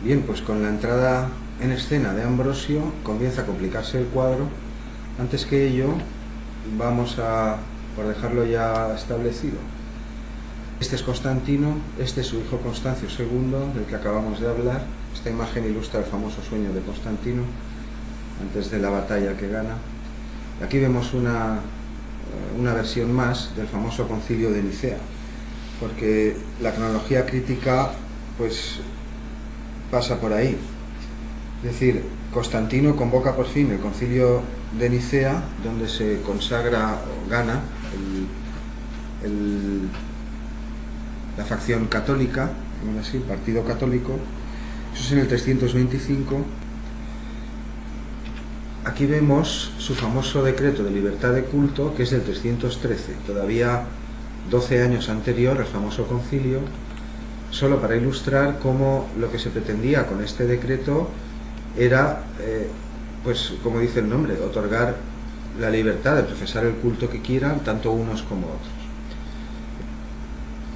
Bien, pues con la entrada en escena de Ambrosio comienza a complicarse el cuadro. Antes que ello, vamos a, por dejarlo ya establecido, este es Constantino, este es su hijo Constancio II, del que acabamos de hablar. Esta imagen ilustra el famoso sueño de Constantino, antes de la batalla que gana. Aquí vemos una versión más del famoso concilio de Nicea, porque la cronología crítica pues pasa por ahí. Es decir, Constantino convoca por fin el concilio de Nicea, donde se consagra o gana la facción católica, así, el partido católico. Eso es en el 325. Aquí vemos su famoso decreto de libertad de culto, que es del 313, todavía 12 años anterior al famoso concilio, solo para ilustrar cómo lo que se pretendía con este decreto era, pues como dice el nombre, otorgar la libertad de profesar el culto que quieran, tanto unos como otros.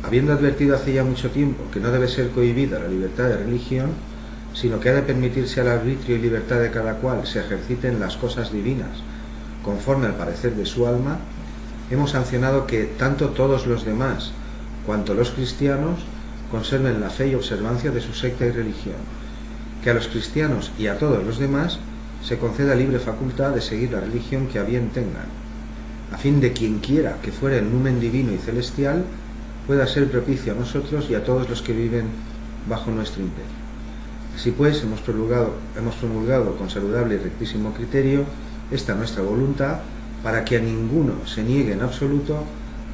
Habiendo advertido hace ya mucho tiempo que no debe ser cohibida la libertad de religión, sino que ha de permitirse al arbitrio y libertad de cada cual se ejerciten las cosas divinas conforme al parecer de su alma, hemos sancionado que tanto todos los demás cuanto los cristianos conserven la fe y observancia de su secta y religión, que a los cristianos y a todos los demás se conceda libre facultad de seguir la religión que a bien tengan, a fin de quien quiera que fuera el numen divino y celestial pueda ser propicio a nosotros y a todos los que viven bajo nuestro imperio. Así pues, hemos promulgado con saludable y rectísimo criterio esta nuestra voluntad, para que a ninguno se niegue en absoluto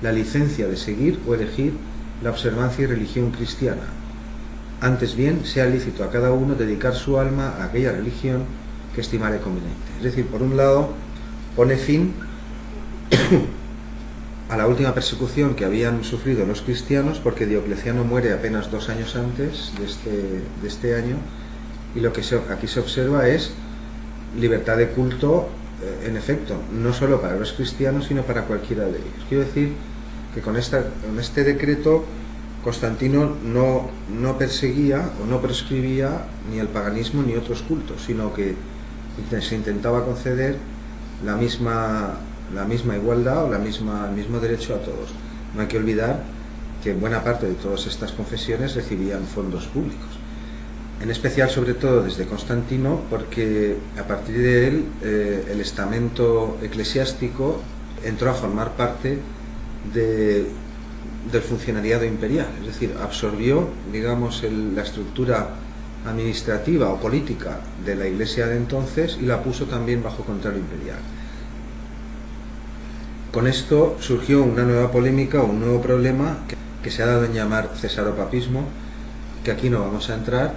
la licencia de seguir o elegir la observancia y religión cristiana. Antes bien, sea lícito a cada uno dedicar su alma a aquella religión que estimare conveniente. Es decir, por un lado, pone fin a la última persecución que habían sufrido los cristianos, porque Diocleciano muere apenas 2 años antes de este año, y lo que aquí se observa es libertad de culto, en efecto, no solo para los cristianos, sino para cualquiera de ellos. Quiero decir que con este decreto Constantino no perseguía o no proscribía ni el paganismo ni otros cultos, sino que se intentaba conceder la misma igualdad o el mismo derecho a todos. No hay que olvidar que buena parte de todas estas confesiones recibían fondos públicos, en especial, sobre todo, desde Constantino, porque a partir de él el estamento eclesiástico entró a formar parte del funcionariado imperial, es decir, absorbió, digamos, la estructura administrativa o política de la Iglesia de entonces y la puso también bajo control imperial. Con esto surgió una nueva polémica o un nuevo problema que se ha dado en llamar cesaropapismo, que aquí no vamos a entrar,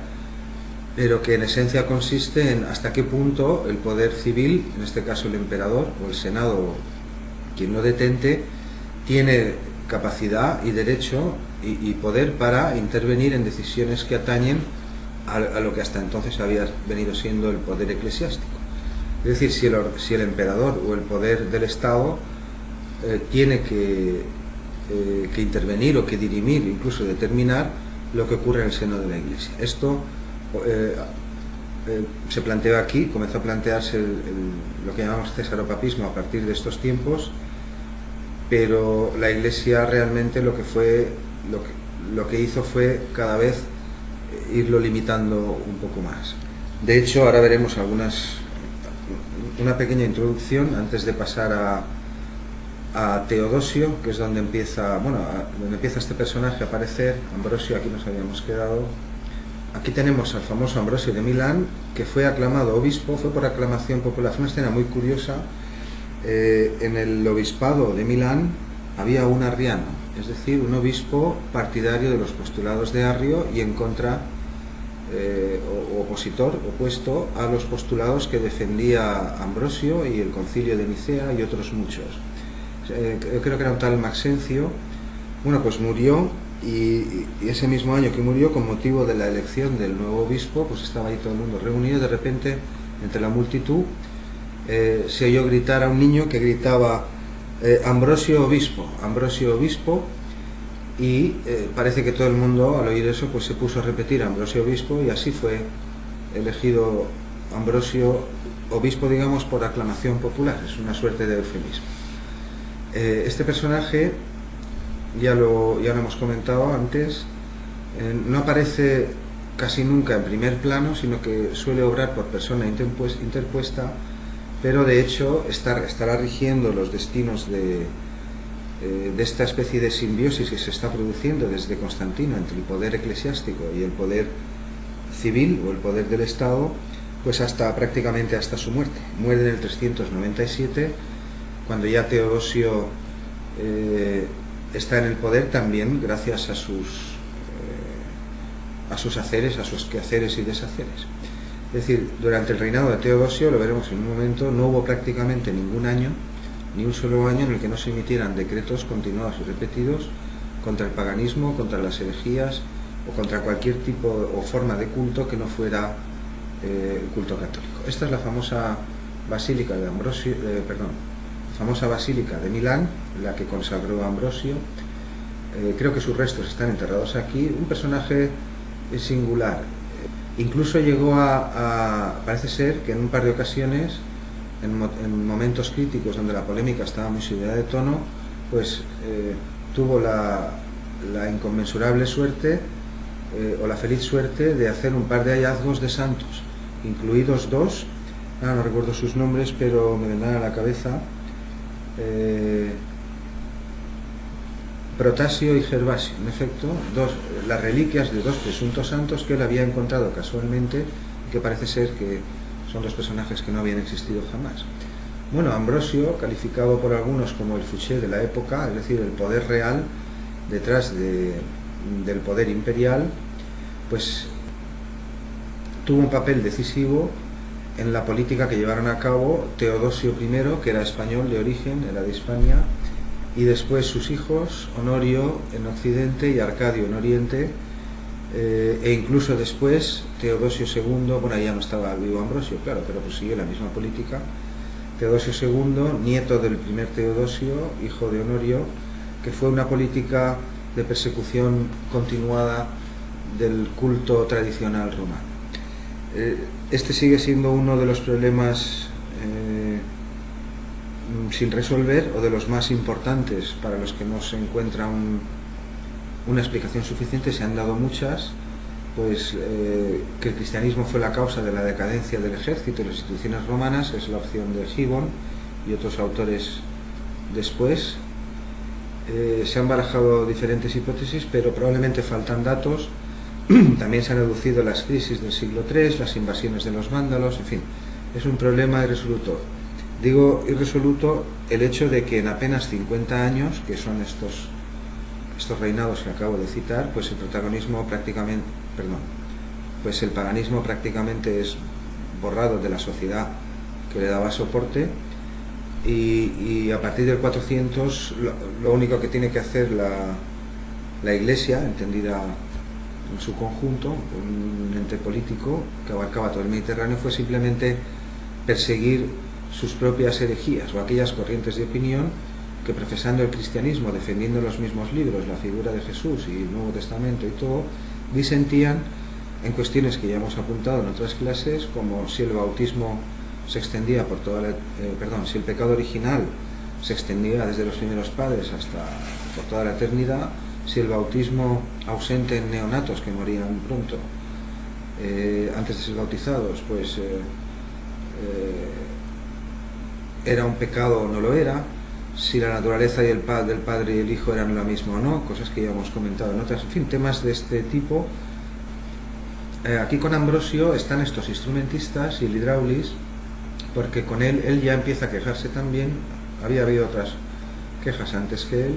pero que en esencia consiste en hasta qué punto el poder civil, en este caso el emperador o el senado, quien lo detente, tiene capacidad y derecho y poder para intervenir en decisiones que atañen a lo que hasta entonces había venido siendo el poder eclesiástico. Es decir, si el emperador o el poder del Estado tiene que intervenir o que dirimir, incluso determinar lo que ocurre en el seno de la Iglesia. Esto se planteó aquí, comenzó a plantearse lo que llamamos cesaropapismo a partir de estos tiempos, pero la Iglesia realmente lo que hizo fue cada vez irlo limitando un poco más. De hecho, ahora veremos una pequeña introducción antes de pasar a Teodosio, que es donde empieza este personaje a aparecer. Ambrosio, aquí nos habíamos quedado. Aquí tenemos al famoso Ambrosio de Milán, que fue aclamado obispo, fue por aclamación popular. Fue una escena muy curiosa. En el obispado de Milán había un arriano, es decir, un obispo partidario de los postulados de Arrio y en contra, opuesto a los postulados que defendía Ambrosio y el concilio de Nicea y otros muchos. Yo creo que era un tal Maxencio. Bueno, pues murió, y ese mismo año que murió, con motivo de la elección del nuevo obispo, pues estaba ahí todo el mundo reunido. De repente, entre la multitud, se oyó gritar a un niño que gritaba Ambrosio obispo, y parece que todo el mundo al oír eso pues se puso a repetir Ambrosio obispo, y así fue elegido Ambrosio obispo, digamos, por aclamación popular. Es una suerte de eufemismo. Este personaje, ya lo hemos comentado antes, no aparece casi nunca en primer plano, sino que suele obrar por persona interpuesta, pero de hecho estará rigiendo los destinos de esta especie de simbiosis que se está produciendo desde Constantino entre el poder eclesiástico y el poder civil o el poder del Estado, pues prácticamente hasta su muerte. Muere en el 397, cuando ya Teodosio está en el poder, también gracias a sus haceres, a sus quehaceres y deshaceres. Es decir, durante el reinado de Teodosio, lo veremos en un momento, no hubo prácticamente ningún año, ni un solo año en el que no se emitieran decretos continuados y repetidos contra el paganismo, contra las herejías o contra cualquier tipo o forma de culto que no fuera el culto católico. Esta es la famosa basílica de famosa basílica de Milán, la que consagró Ambrosio. Creo que sus restos están enterrados aquí. Un personaje singular. Incluso llegó parece ser que en un par de ocasiones, en momentos críticos donde la polémica estaba muy subida de tono, pues tuvo la inconmensurable suerte o la feliz suerte de hacer un par de hallazgos de santos, incluidos dos, no recuerdo sus nombres, pero me vendrán a la cabeza, Protasio y Gervasio, en efecto, las reliquias de dos presuntos santos que él había encontrado casualmente, y que parece ser que son dos personajes que no habían existido jamás. Bueno, Ambrosio, calificado por algunos como el Fouché de la época, es decir, el poder real detrás del poder imperial, pues tuvo un papel decisivo en la política que llevaron a cabo Teodosio I, que era español de origen, era de Hispania, y después sus hijos, Honorio en Occidente y Arcadio en Oriente, e incluso después Teodosio II, bueno, ya no estaba vivo Ambrosio, claro, pero pues siguió la misma política. Teodosio II, nieto del primer Teodosio, hijo de Honorio, que fue una política de persecución continuada del culto tradicional romano. Este sigue siendo uno de los problemas sin resolver, o de los más importantes para los que no se encuentra una explicación suficiente. Se han dado muchas, pues que el cristianismo fue la causa de la decadencia del ejército y las instituciones romanas, es la opción de Gibbon y otros autores después. Se han barajado diferentes hipótesis, pero probablemente faltan datos. También se han deducido las crisis del siglo III, las invasiones de los vándalos, en fin, es un problema irresoluto. Digo irresoluto el hecho de que en apenas 50 años, que son estos reinados que acabo de citar, pues el paganismo prácticamente es borrado de la sociedad que le daba soporte, y a partir del 400 lo único que tiene que hacer la Iglesia, entendida en su conjunto, un ente político que abarcaba todo el Mediterráneo, fue simplemente perseguir sus propias herejías o aquellas corrientes de opinión que, profesando el cristianismo, defendiendo los mismos libros, la figura de Jesús y el Nuevo Testamento y todo, disentían en cuestiones que ya hemos apuntado en otras clases, como si el bautismo se extendía por si el pecado original se extendía desde los primeros padres por toda la eternidad, si el bautismo ausente en neonatos que morían pronto antes de ser bautizados, pues era un pecado o no lo era, si la naturaleza del Padre y el Hijo eran lo mismo o no, cosas que ya hemos comentado en otras, en fin, temas de este tipo. Aquí con Ambrosio están estos instrumentistas y el Hydraulis, porque con él ya empieza a quejarse también. Había habido otras quejas antes que él.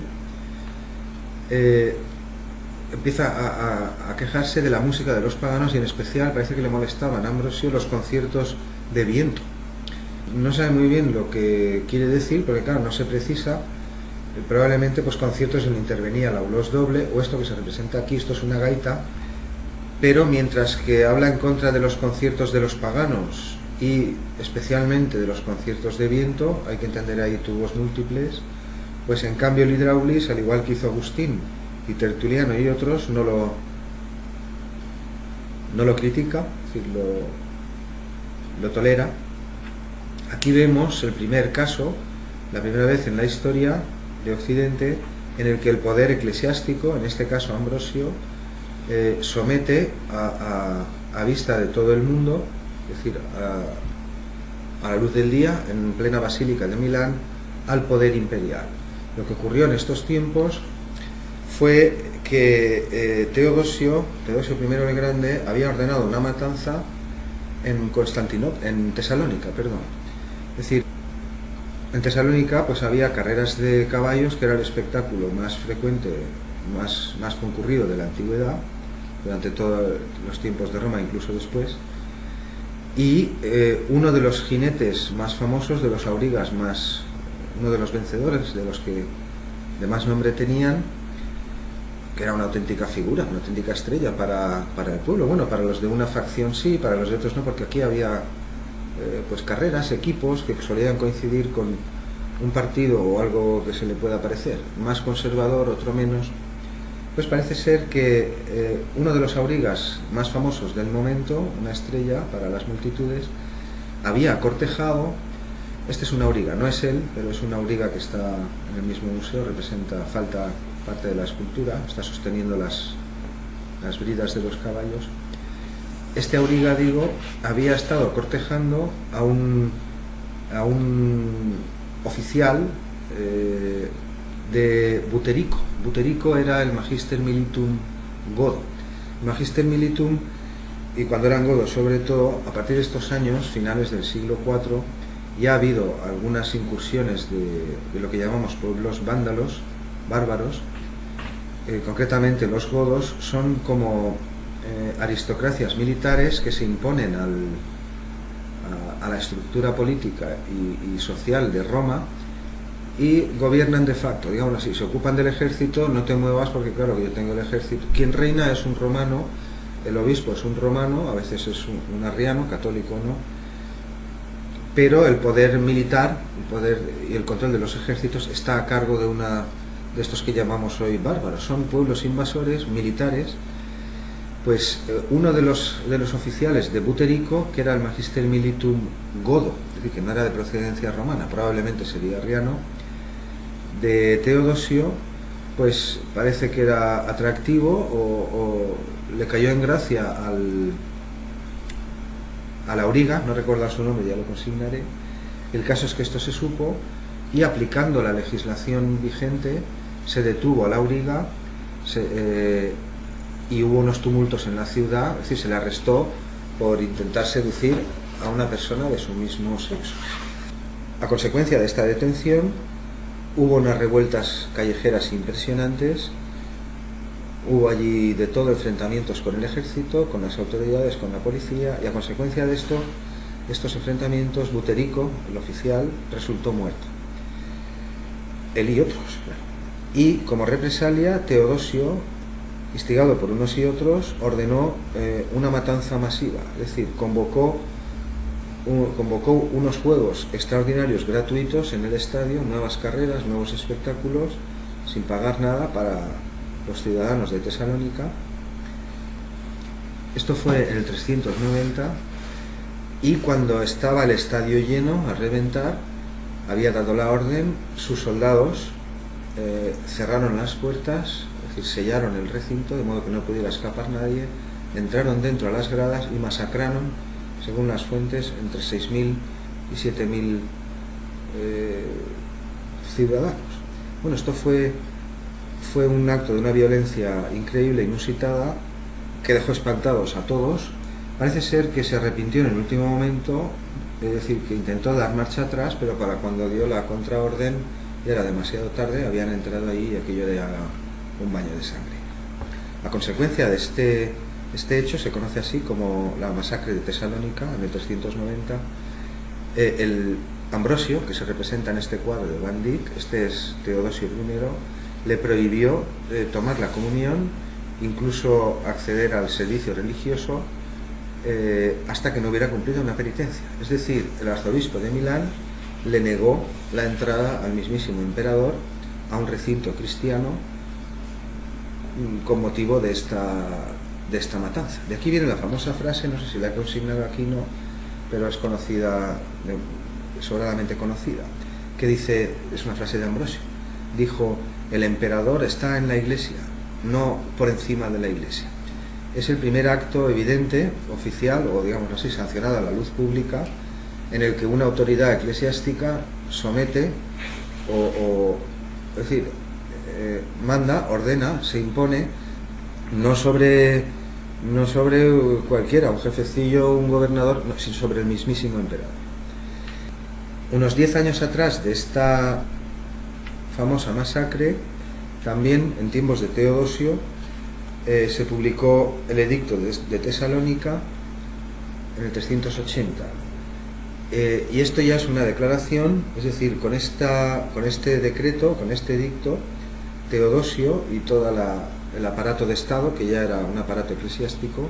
Empieza a quejarse de la música de los paganos, y en especial parece que le molestaban a Ambrosio los conciertos de viento. No sabe muy bien lo que quiere decir, porque claro, no se precisa. Probablemente pues conciertos en donde intervenía la ulos doble, o esto que se representa aquí, esto es una gaita, pero mientras que habla en contra de los conciertos de los paganos y especialmente de los conciertos de viento, hay que entender ahí tubos múltiples, pues en cambio el Hydraulis, al igual que hizo Agustín y Tertuliano y otros no lo critica, es decir, lo tolera. Aquí vemos el primer caso, la primera vez en la historia de Occidente, en el que el poder eclesiástico, en este caso Ambrosio, somete a vista de todo el mundo, es decir, a la luz del día, en plena Basílica de Milán, al poder imperial. Lo que ocurrió en estos tiempos fue que Teodosio I el Grande había ordenado una matanza en Tesalónica, perdón. Es decir, en Tesalónica pues había carreras de caballos, que era el espectáculo más frecuente, más concurrido de la antigüedad, durante todos los tiempos de Roma, incluso después. Y uno de los jinetes más famosos, de los aurigas uno de los vencedores, de los que de más nombre tenían, que era una auténtica figura, una auténtica estrella para el pueblo. Bueno, para los de una facción sí, para los de otros no, porque aquí había pues carreras, equipos que solían coincidir con un partido o algo que se le pueda parecer, más conservador, otro menos. Pues parece ser que uno de los aurigas más famosos del momento, una estrella para las multitudes, había cortejado. Este es un auriga, no es él, pero es un auriga que está en el mismo museo, falta parte de la escultura, está sosteniendo las bridas de los caballos. Este auriga, digo, había estado cortejando a un oficial de Buterico. Buterico era el Magister Militum godo. El Magister Militum, y cuando eran godos sobre todo, a partir de estos años, finales del siglo IV, ya ha habido algunas incursiones de lo que llamamos pueblos vándalos, bárbaros. Concretamente los godos son como aristocracias militares que se imponen a la estructura política y social de Roma y gobiernan de facto, digamos así. Se ocupan del ejército, no te muevas porque claro que yo tengo el ejército. Quien reina es un romano, el obispo es un romano, a veces es un arriano, católico no, pero el poder militar, el poder y el control de los ejércitos está a cargo de estos que llamamos hoy bárbaros. Son pueblos invasores militares. Pues uno de los oficiales de Buterico, que era el Magister Militum godo, es decir, que no era de procedencia romana, probablemente sería arriano, de Teodosio, pues parece que era atractivo o le cayó en gracia al auriga, no recuerdo su nombre, ya lo consignaré. El caso es que esto se supo y, aplicando la legislación vigente, se detuvo al auriga y hubo unos tumultos en la ciudad, es decir, se le arrestó por intentar seducir a una persona de su mismo sexo. A consecuencia de esta detención hubo unas revueltas callejeras impresionantes, hubo allí de todo, enfrentamientos con el ejército, con las autoridades, con la policía, y a consecuencia de estos enfrentamientos, Buterico, el oficial, resultó muerto. Él y otros, claro. Y como represalia, Teodosio, instigado por unos y otros, ordenó una matanza masiva, es decir, convocó unos juegos extraordinarios gratuitos en el estadio, nuevas carreras, nuevos espectáculos, sin pagar nada para los ciudadanos de Tesalónica. Esto fue en el 390, y cuando estaba el estadio lleno, a reventar, había dado la orden, sus soldados cerraron las puertas, es decir, sellaron el recinto de modo que no pudiera escapar nadie, entraron dentro a las gradas y masacraron, según las fuentes, entre 6.000 y 7.000 ciudadanos. Bueno, esto fue un acto de una violencia increíble, inusitada, que dejó espantados a todos. Parece ser que se arrepintió en el último momento, es decir, que intentó dar marcha atrás, pero para cuando dio la contraorden ya era demasiado tarde, habían entrado ahí y aquello era un baño de sangre. A consecuencia de este hecho, se conoce así como la masacre de Tesalónica, en el 390. El Ambrosio, que se representa en este cuadro de Van Dyck, este es Teodosio I, le prohibió tomar la comunión, incluso acceder al servicio religioso, hasta que no hubiera cumplido una penitencia. Es decir, el arzobispo de Milán le negó la entrada al mismísimo emperador a un recinto cristiano con motivo de esta matanza. De aquí viene la famosa frase, no sé si la he consignado aquí, no, pero es conocida, sobradamente conocida, que dice, es una frase de Ambrosio, dijo: el emperador está en la iglesia, no por encima de la iglesia. Es el primer acto evidente, oficial, o digamos así, sancionado a la luz pública, en el que una autoridad eclesiástica somete es decir, manda, ordena, se impone, no sobre cualquiera, un jefecillo, un gobernador, no, sino sobre el mismísimo emperador. Unos 10 años atrás de esta famosa masacre, también en tiempos de Teodosio, se publicó el edicto de Tesalónica en el 380. Y esto ya es una declaración, es decir, con este decreto, con este edicto, Teodosio y todo el aparato de Estado, que ya era un aparato eclesiástico,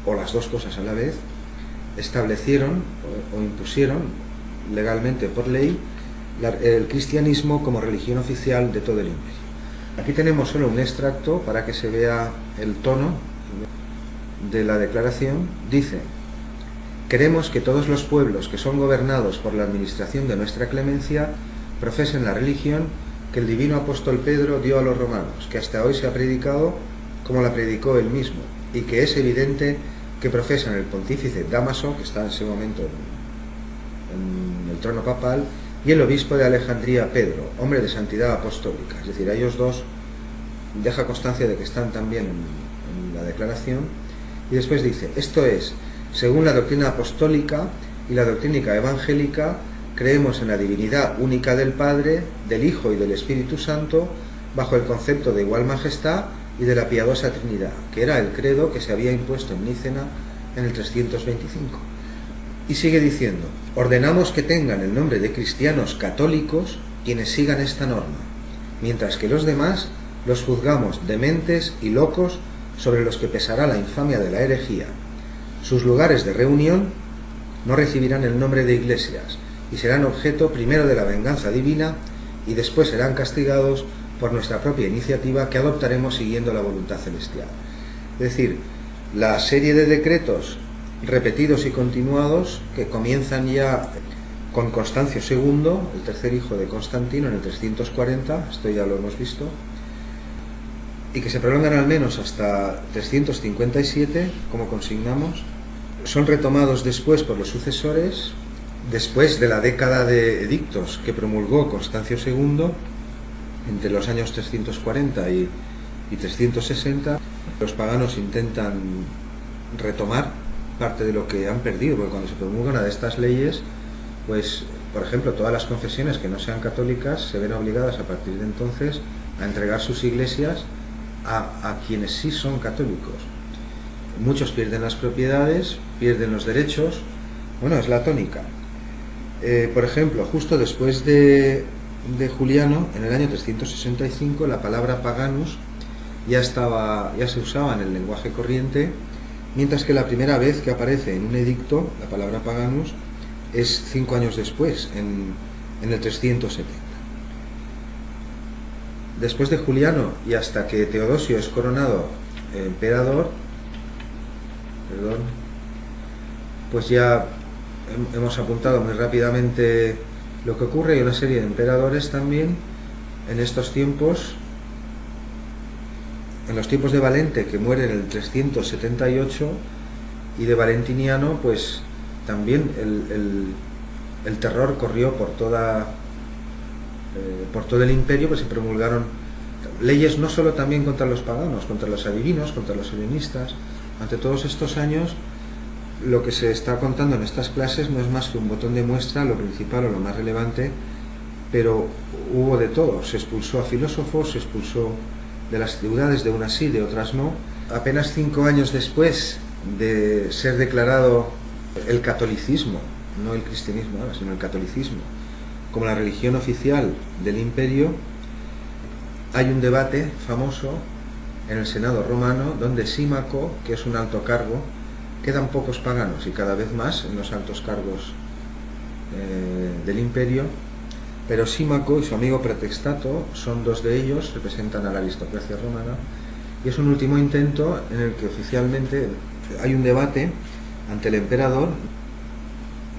o las dos cosas a la vez, establecieron o impusieron legalmente por ley el cristianismo como religión oficial de todo el imperio. Aquí tenemos solo un extracto para que se vea el tono de la declaración. Dice: queremos que todos los pueblos que son gobernados por la administración de nuestra clemencia profesen la religión que el divino apóstol Pedro dio a los romanos, que hasta hoy se ha predicado como la predicó él mismo, y que es evidente que profesan el pontífice Dámaso, que está en ese momento en el trono papal, y el obispo de Alejandría Pedro, hombre de santidad apostólica. Es decir, a ellos dos deja constancia de que están también en la declaración. Y después dice: esto es, según la doctrina apostólica y la doctrina evangélica, creemos en la divinidad única del Padre, del Hijo y del Espíritu Santo, bajo el concepto de igual majestad y de la piadosa Trinidad, que era el credo que se había impuesto en Nicena en el 325. Y sigue diciendo: ordenamos que tengan el nombre de cristianos católicos quienes sigan esta norma, mientras que los demás los juzgamos dementes y locos, sobre los que pesará la infamia de la herejía. Sus lugares de reunión no recibirán el nombre de iglesias y serán objeto primero de la venganza divina y después serán castigados por nuestra propia iniciativa que adoptaremos siguiendo la voluntad celestial. Es decir, la serie de decretos repetidos y continuados que comienzan ya con Constancio II, el tercer hijo de Constantino, en el 340, esto ya lo hemos visto, y que se prolongan al menos hasta 357, como consignamos, son retomados después por los sucesores, después de la década de edictos que promulgó Constancio II, entre los años 340 y 360, los paganos intentan retomar parte de lo que han perdido, porque cuando se promulga una de estas leyes, pues, por ejemplo, todas las confesiones que no sean católicas se ven obligadas a partir de entonces a entregar sus iglesias a quienes sí son católicos. Muchos pierden las propiedades, pierden los derechos. Bueno, es la tónica. Por ejemplo, justo después de Juliano, en el año 365, la palabra paganus ya se usaba en el lenguaje corriente, mientras que la primera vez que aparece en un edicto la palabra paganus es 5 años después, en el 370. Después de Juliano y hasta que Teodosio es coronado emperador, pues ya hemos apuntado muy rápidamente lo que ocurre. Hay una serie de emperadores también en estos tiempos. En los tiempos de Valente, que muere en el 378, y de Valentiniano, pues también el terror corrió por todo el imperio, pues se promulgaron leyes no solo también contra los paganos, contra los adivinos, contra los helenistas. Ante todos estos años, lo que se está contando en estas clases no es más que un botón de muestra, lo principal o lo más relevante, pero hubo de todo. Se expulsó a filósofos, se expulsó de las ciudades, de unas sí, de otras no. Apenas 5 años después de ser declarado el catolicismo, no el cristianismo ahora, sino el catolicismo, como la religión oficial del imperio, hay un debate famoso en el Senado romano donde Símaco, que es un alto cargo, quedan pocos paganos y cada vez más en los altos cargos del imperio, pero Símaco y su amigo Pretextato son dos de ellos, representan a la aristocracia romana, Y es un último intento en el que oficialmente hay un debate ante el emperador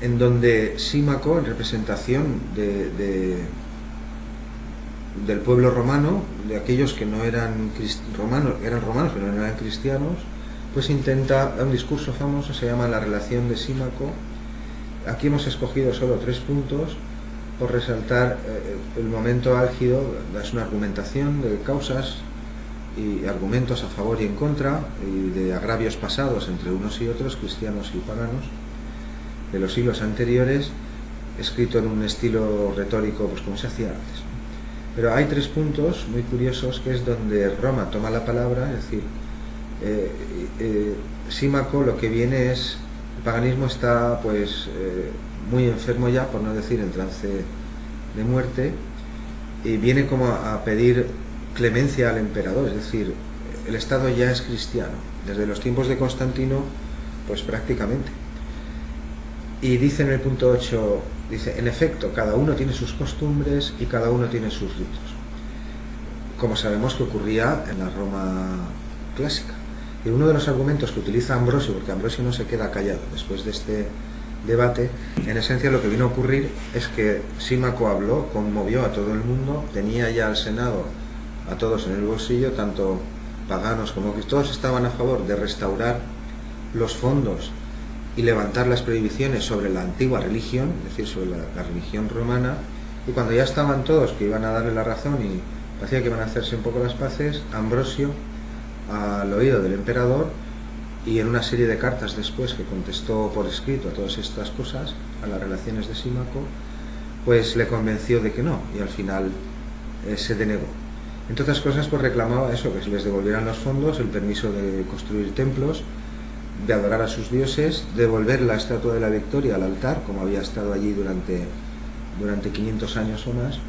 en donde Símaco, en representación del pueblo romano, de aquellos que no eran romanos, eran romanos pero no eran cristianos, pues intenta, un discurso famoso se llama La relación de Símaco. Aquí hemos escogido solo 3 puntos por resaltar el momento álgido. Es una argumentación de causas y argumentos a favor y en contra, y de agravios pasados entre unos y otros, cristianos y paganos, de los siglos anteriores, escrito en un estilo retórico, pues como se hacía antes. Pero hay 3 puntos muy curiosos, que es donde Roma toma la palabra, es decir, Símaco lo que viene es, el paganismo está pues muy enfermo ya, por no decir en trance de muerte, y viene como a pedir clemencia al emperador, es decir, el Estado ya es cristiano, desde los tiempos de Constantino, pues prácticamente. Y dice en el punto 8, dice, en efecto, cada uno tiene sus costumbres y cada uno tiene sus ritos, como sabemos que ocurría en la Roma clásica. Y uno de los argumentos que utiliza Ambrosio, porque Ambrosio no se queda callado después de este debate, en esencia lo que vino a ocurrir es que Símaco habló, conmovió a todo el mundo, tenía ya al Senado a todos en el bolsillo, tanto paganos como que todos estaban a favor de restaurar los fondos y levantar las prohibiciones sobre la antigua religión, es decir, sobre la religión romana. Y cuando ya estaban todos que iban a darle la razón y parecía que iban a hacerse un poco las paces, Ambrosio, al oído del emperador, y en una serie de cartas después que contestó por escrito a todas estas cosas, a las relaciones de Símaco, pues le convenció de que no, y al final se denegó. Entre otras cosas, pues reclamaba eso, que se les devolvieran los fondos, el permiso de construir templos, de adorar a sus dioses, devolver la estatua de la Victoria al altar, como había estado allí durante 500 años o más.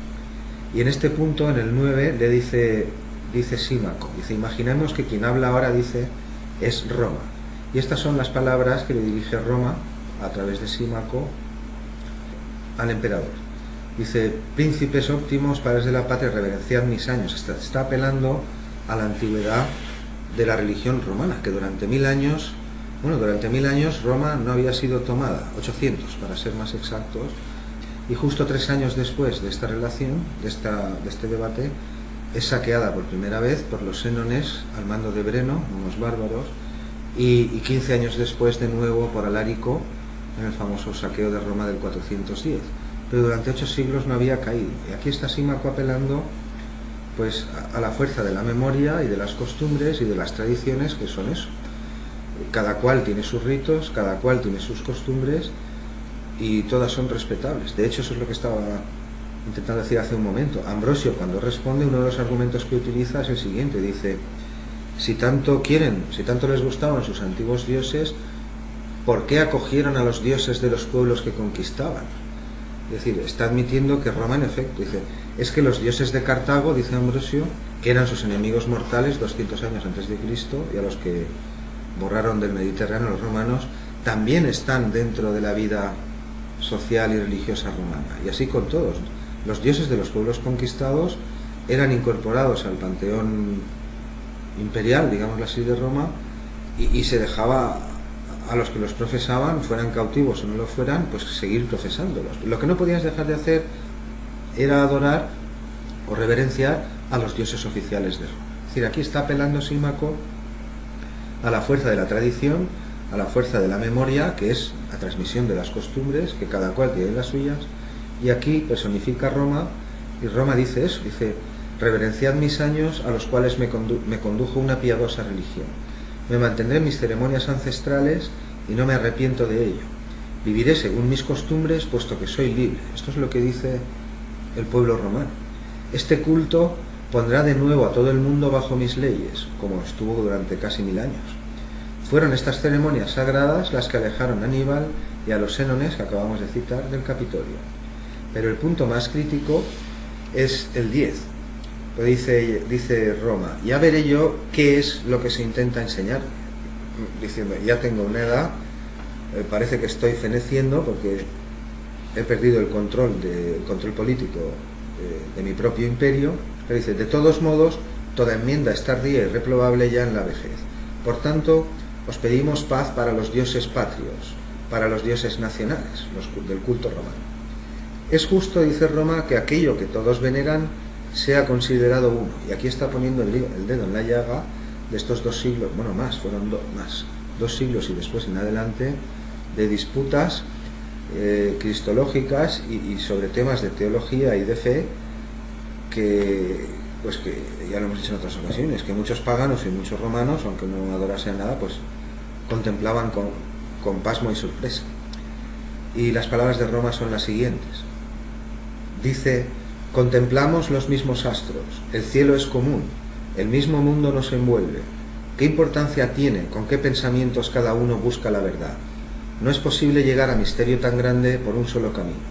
Y en este punto, en el 9, le dice Símaco, dice, imaginemos que quien habla ahora, dice, es Roma. Y estas son las palabras que le dirige Roma, a través de Símaco, al emperador. Dice, príncipes óptimos, padres de la patria, reverenciad mis años. Está apelando a la antigüedad de la religión romana, que durante 1000 años, Roma no había sido tomada, 800 para ser más exactos, y justo 3 años después de esta relación, de este debate, es saqueada por primera vez por los sénones al mando de Breno, unos bárbaros, y 15 años después de nuevo por Alárico en el famoso saqueo de Roma del 410. Pero durante 8 siglos no había caído. Y aquí está Símaco apelando pues a la fuerza de la memoria y de las costumbres y de las tradiciones, que son eso. Cada cual tiene sus ritos, cada cual tiene sus costumbres, y todas son respetables. De hecho, eso es lo que estaba intentando decir hace un momento. Ambrosio, cuando responde, uno de los argumentos que utiliza es el siguiente, dice, si tanto les gustaban sus antiguos dioses, ¿por qué acogieron a los dioses de los pueblos que conquistaban? Es decir, está admitiendo que Roma, en efecto, dice, es que los dioses de Cartago, dice Ambrosio, que eran sus enemigos mortales 200 años antes de Cristo, y a los que borraron del Mediterráneo los romanos, también están dentro de la vida social y religiosa romana. Y así con todos. Los dioses de los pueblos conquistados eran incorporados al panteón imperial, digámoslo así, de Roma, y se dejaba a los que los profesaban, fueran cautivos o no lo fueran, pues seguir profesándolos. Lo que no podías dejar de hacer era adorar o reverenciar a los dioses oficiales de Roma. Es decir, aquí está apelando Símaco a la fuerza de la tradición, a la fuerza de la memoria, que es la transmisión de las costumbres, que cada cual tiene las suyas, y aquí personifica Roma, y Roma dice eso, dice, reverenciad mis años a los cuales me condujo una piadosa religión. Me mantendré en mis ceremonias ancestrales y no me arrepiento de ello. Viviré según mis costumbres, puesto que soy libre. Esto es lo que dice el pueblo romano. Este culto pondrá de nuevo a todo el mundo bajo mis leyes, como estuvo durante casi 1000 años. Fueron estas ceremonias sagradas las que alejaron a Aníbal y a los sénones que acabamos de citar del Capitolio. Pero el punto más crítico es el 10. Dice Roma, ya veré yo qué es lo que se intenta enseñar, diciendo, ya tengo una edad, parece que estoy feneciendo porque he perdido el control político de mi propio imperio, pero dice, de todos modos, Toda enmienda es tardía y reprobable ya en la vejez. Por tanto, os pedimos paz para los dioses patrios, para los dioses nacionales, los del culto romano. Es justo, dice Roma, que aquello que todos veneran sea considerado uno. Y aquí está poniendo el dedo en la llaga de estos 2 siglos, bueno, más, fueron 2 siglos y después en adelante, de disputas cristológicas y sobre temas de teología y de fe que ya lo hemos dicho en otras ocasiones, que muchos paganos y muchos romanos, aunque no adorasen nada, pues contemplaban con pasmo y sorpresa. Y las palabras de Roma son las siguientes. Dice: contemplamos los mismos astros, el cielo es común, el mismo mundo nos envuelve. ¿Qué importancia tiene con qué pensamientos cada uno busca la verdad? No es posible llegar a misterio tan grande por un solo camino.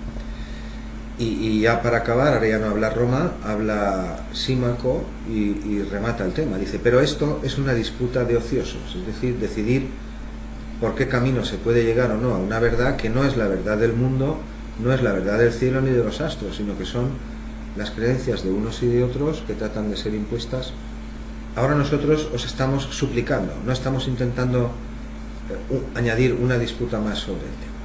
Y ya para acabar, ahora ya no habla Roma, habla Símaco y remata el tema. Dice: pero esto es una disputa de ociosos, es decir, decidir por qué camino se puede llegar o no a una verdad que no es la verdad del mundo, no es la verdad del cielo ni de los astros, sino que son las creencias de unos y de otros que tratan de ser impuestas. Ahora nosotros os estamos suplicando, no estamos intentando añadir una disputa más sobre el tema.